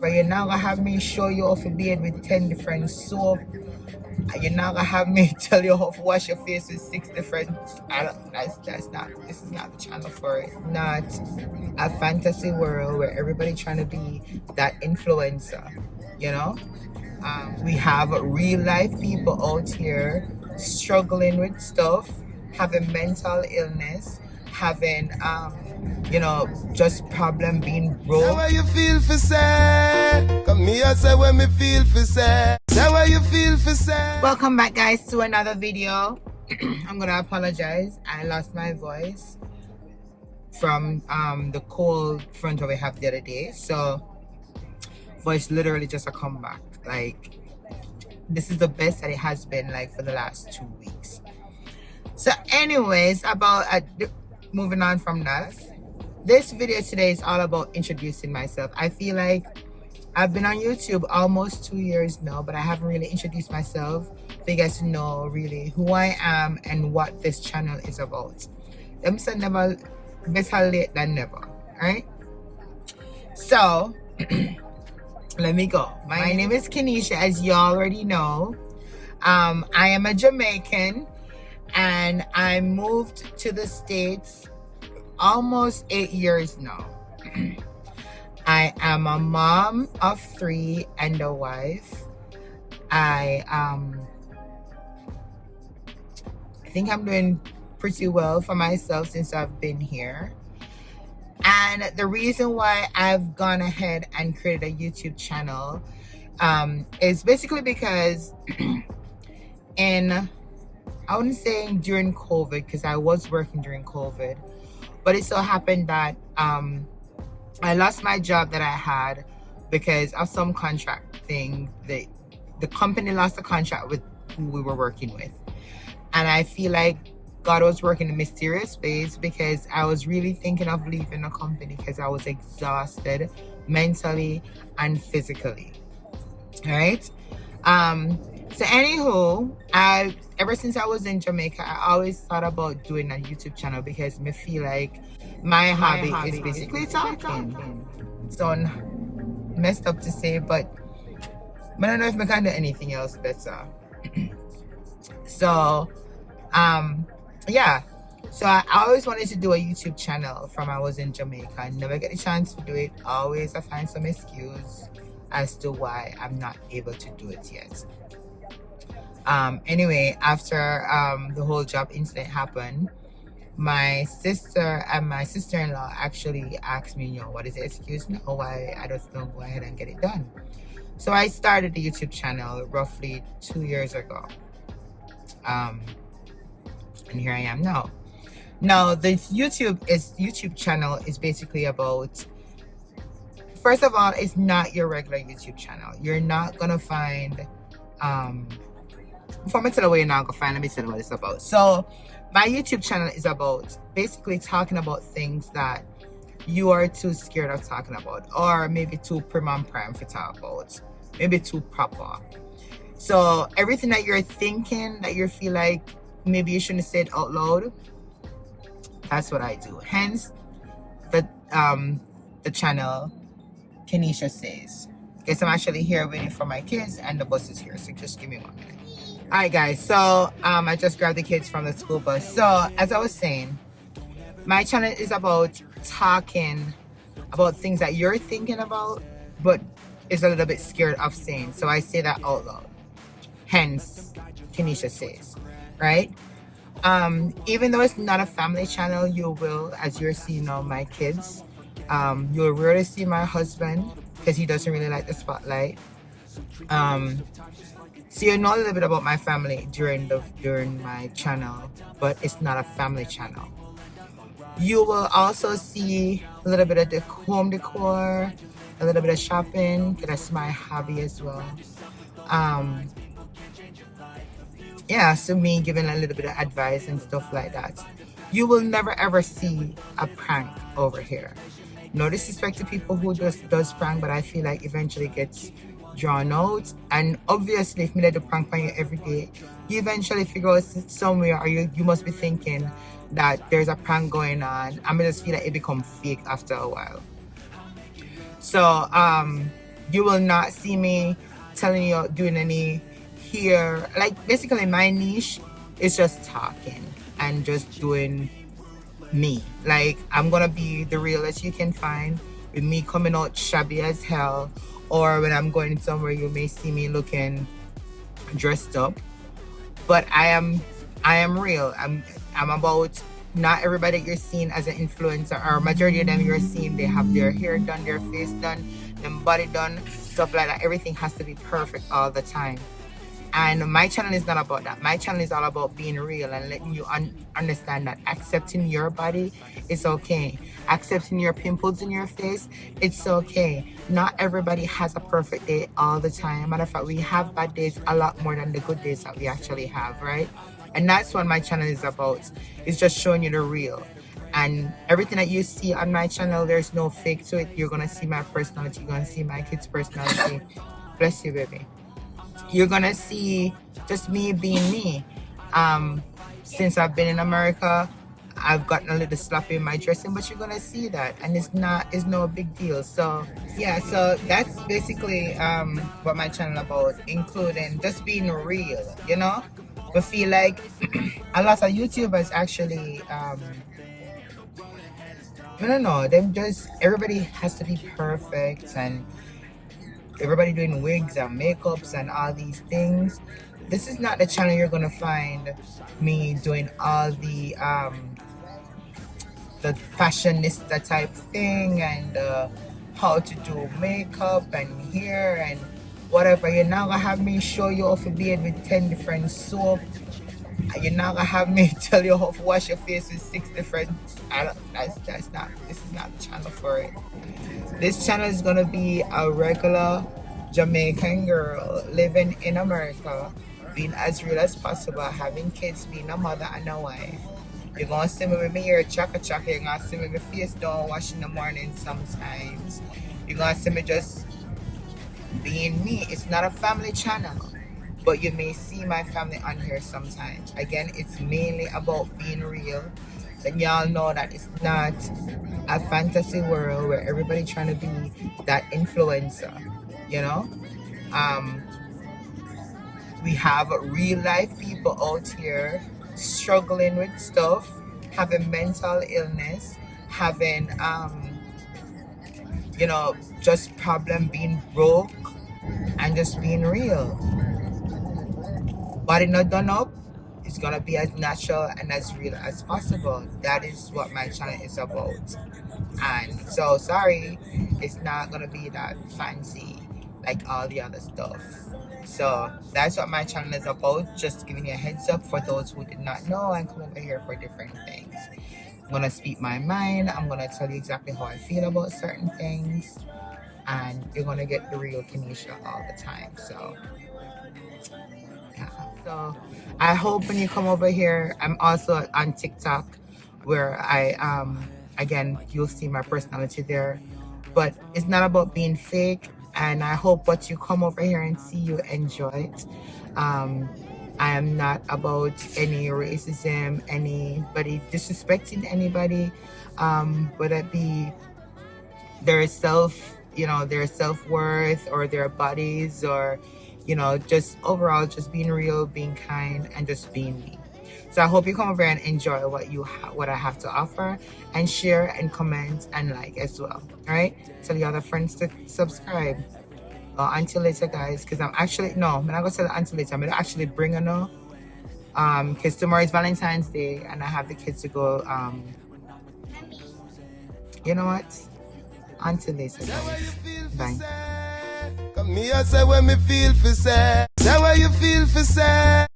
But you're not gonna have me show you how to bathe with 10 different soap. You're not gonna have me tell you how to wash your face with 6 different. That's not. This is not the channel for it. Not a fantasy world where everybody trying to be that influencer. You know, we have real life people out here struggling with stuff, having mental illness, having just problem being broke. How you feel for say? Come here, say when me feel for say. How you feel for say? Welcome back, guys, to another video. I'm gonna apologize. I lost my voice from the cold front we have the other day, so voice literally just a comeback. Like, this is the best that it has been like for the last 2 weeks. So anyways, about moving on from that, this video today is all about introducing myself. I feel like I've been on YouTube almost 2 years now, but I haven't really introduced myself for you guys to know really who I am and what this channel is about. Them say never, better late than never, right? So let me go. My name is Keneisha, as you already know. I am a Jamaican, and I moved to the States almost 8 years now. I am a mom of 3 and a wife. I think I'm doing pretty well for myself since I've been here. And the reason why I've gone ahead and created a YouTube channel is basically because I wouldn't say during COVID, because I was working during COVID, but it so happened that I lost my job that I had because of some contract thing. The company lost the contract with who we were working with. And I feel like God was working in mysterious ways, because I was really thinking of leaving the company because I was exhausted mentally and physically. All right. So anywho, ever since I was in Jamaica, I always thought about doing a YouTube channel because I feel like my hobby is basically talking. So messed up to say, but I don't know if I can do anything else better. So yeah, so I always wanted to do a YouTube channel from I was in Jamaica. I never get a chance to do it. Always I find some excuse as to why I'm not able to do it yet. Anyway, after the whole job incident happened, my sister and my sister-in-law actually asked me, what is the excuse now? Why I just don't go ahead and get it done. So I started the YouTube channel roughly 2 years ago. And here I am now. Now, the YouTube channel is basically about, first of all, it's not your regular YouTube channel. You're not gonna find before I tell you what you're not gonna find, let me tell you what it's about. So my YouTube channel is about basically talking about things that you are too scared of talking about, or maybe too prim and prime to talk about, maybe too proper. So everything that you're thinking that you feel like maybe you shouldn't say it out loud, that's what I do. Hence the channel Keneishasays. Guess I'm actually here waiting for my kids and the bus is here, so just give me 1 minute. All right, guys, so I just grabbed the kids from the school bus. So as I was saying, my channel is about talking about things that you're thinking about but is a little bit scared of saying, so I say that out loud. Hence Keneishasays, right? Even though it's not a family channel, you will, as you're seeing now, my kids, you'll rarely see my husband because he doesn't really like the spotlight. So you know a little bit about my family during my channel, but it's not a family channel. You will also see a little bit of the home decor, a little bit of shopping, because that's my hobby as well. Yeah, so me giving a little bit of advice and stuff like that. You will never ever see a prank over here. No disrespect to people who does prank, but I feel like eventually it gets drawn out. And obviously, if me let the prank on you every day, you eventually figure out somewhere, or you must be thinking that there's a prank going on. I just feel like it becomes fake after a while. So You will not see me telling you doing any here. Like basically my niche is just talking and just doing me. Like I'm gonna be the realest you can find, with me coming out shabby as hell, or when I'm going somewhere you may see me looking dressed up. But I am real. I'm about, not everybody you're seeing as an influencer, or majority of them you're seeing, they have their hair done, their face done, their body done, stuff like that. Everything has to be perfect all the time. And my channel is not about that. My channel is all about being real and letting you understand that accepting your body is okay. Accepting your pimples in your face, it's okay. Not everybody has a perfect day all the time. Matter of fact, we have bad days a lot more than the good days that we actually have, right? And that's what my channel is about. It's just showing you the real. And everything that you see on my channel, there's no fake to it. You're gonna see my personality. You're gonna see my kids' personality. Bless you, baby. You're gonna see just me being me. Since I've been in America, I've gotten a little sloppy in my dressing, but you're gonna see that, and it's no big deal. So yeah, so that's basically what my channel about, including just being real, you know. We feel like a lot of YouTubers actually I don't know, them just, everybody has to be perfect, and everybody doing wigs and makeups and all these things. This is not the channel you're gonna find me doing all the fashionista type thing, and how to do makeup and hair and whatever. You're not gonna have me show you how to bathe with 10 different soap. You're not gonna have me tell you how to wash your face with 6 different. This is not the channel for it. This channel is gonna be a regular Jamaican girl living in America, being as real as possible, having kids, being a mother and a wife. You're gonna see me with my hair chaka. You're gonna see me with my face don't wash in the morning sometimes. You're gonna see me just being me. It's not a family channel, but you may see my family on here sometimes. Again, it's mainly about being real. And y'all know that it's not a fantasy world where everybody trying to be that influencer, you know. We have real life people out here struggling with stuff, having mental illness, having you know, just problem being broke, and just being real. Body not done up, it's gonna be as natural and as real as possible. That is what my channel is about. And so sorry, it's not gonna be that fancy like all the other stuff. So that's what my channel is about. Just giving you a heads up for those who did not know and come over here for different things. I'm gonna speak my mind. I'm gonna tell you exactly how I feel about certain things, and you're gonna get the real Keneisha all the time. So yeah. So I hope when you come over here, I'm also on TikTok, where I again, you'll see my personality there, but it's not about being fake. And I hope what you come over here and see, you enjoy it. I am not about any racism, anybody disrespecting anybody, whether it be their their self-worth or their bodies, or just overall just being real, being kind, and just being me. So I hope you come over and enjoy what I have to offer, and share and comment and like as well. All right, tell your other friends to subscribe. Until later, guys, because I'm actually I'm not gonna tell it until later. I'm gonna actually bring her now, because tomorrow is Valentine's Day and I have the kids to go. You know what? Until later, guys. Bye. Come here, say when me feel for say. Say what you feel for say.